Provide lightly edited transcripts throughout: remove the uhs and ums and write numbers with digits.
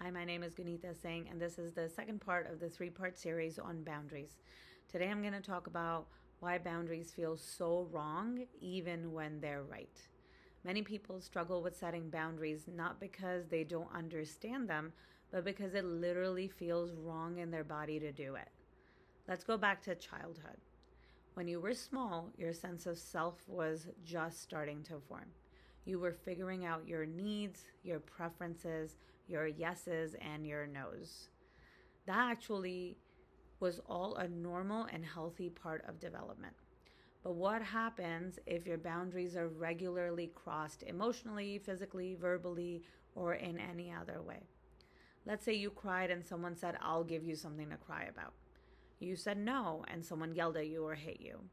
Hi, my name is Gunita Singh, and this is the second part of the three-part series on boundaries. Today I'm going to talk about why boundaries feel so wrong even when they're right. Many people struggle with setting boundaries not because they don't understand them, but because it literally feels wrong in their body to do it. Let's go back to childhood. When you were small, your sense of self was just starting to form. You were figuring out your needs, your preferences, your yeses, and your nos. That actually was all a normal and healthy part of development. But what happens if your boundaries are regularly crossed emotionally, physically, verbally, or in any other way? Let's say you cried and someone said, "I'll give you something to cry about." You said no, and someone yelled at you or hit you.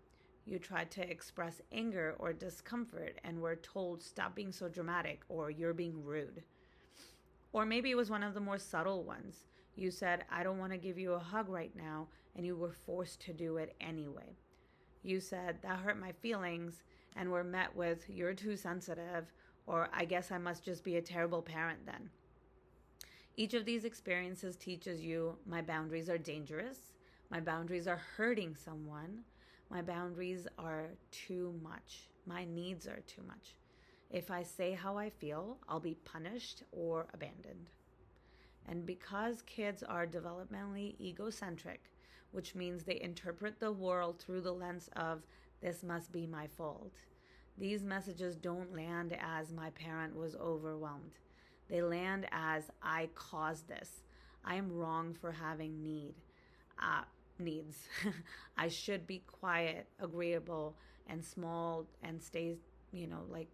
You tried to express anger or discomfort and were told, "Stop being so dramatic," or "You're being rude." Or maybe it was one of the more subtle ones. You said, "I don't want to give you a hug right now," and you were forced to do it anyway. You said, "That hurt my feelings," and were met with, "You're too sensitive," or "I guess I must just be a terrible parent then." Each of these experiences teaches you my boundaries are dangerous, my boundaries are hurting someone, my boundaries are too much, my needs are too much. If I say how I feel, I'll be punished or abandoned. And because kids are developmentally egocentric, which means they interpret the world through the lens of "this must be my fault," these messages don't land as "my parent was overwhelmed." They land as "I caused this. I am wrong for having needs. I should be quiet, agreeable, and small and stay,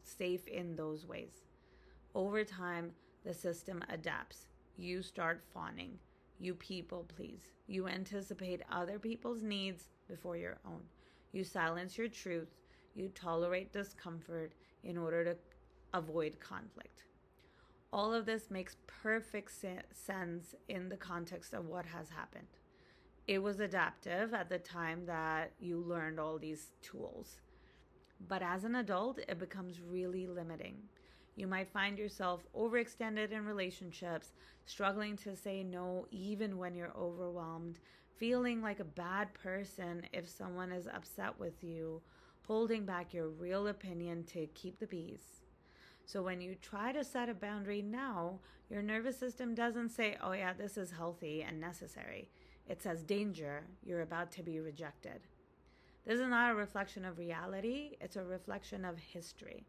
safe in those ways." Over time, the system adapts. You start fawning. You people please. You anticipate other people's needs before your own. You silence your truth. You tolerate discomfort in order to avoid conflict. All of this makes perfect sense in the context of what has happened. It was adaptive at the time that you learned all these tools. But as an adult, it becomes really limiting. You might find yourself overextended in relationships, struggling to say no even when you're overwhelmed, feeling like a bad person if someone is upset with you, holding back your real opinion to keep the peace. So when you try to set a boundary now, your nervous system doesn't say, "Oh yeah, this is healthy and necessary." It says, "Danger, you're about to be rejected." This is not a reflection of reality, it's a reflection of history.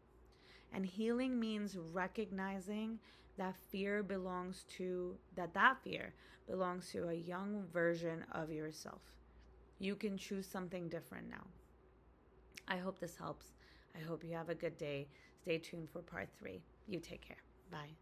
And healing means recognizing that fear belongs to that fear belongs to a young version of yourself. You can choose something different now. I hope this helps. I hope you have a good day. Stay tuned for part 3. You take care. Bye.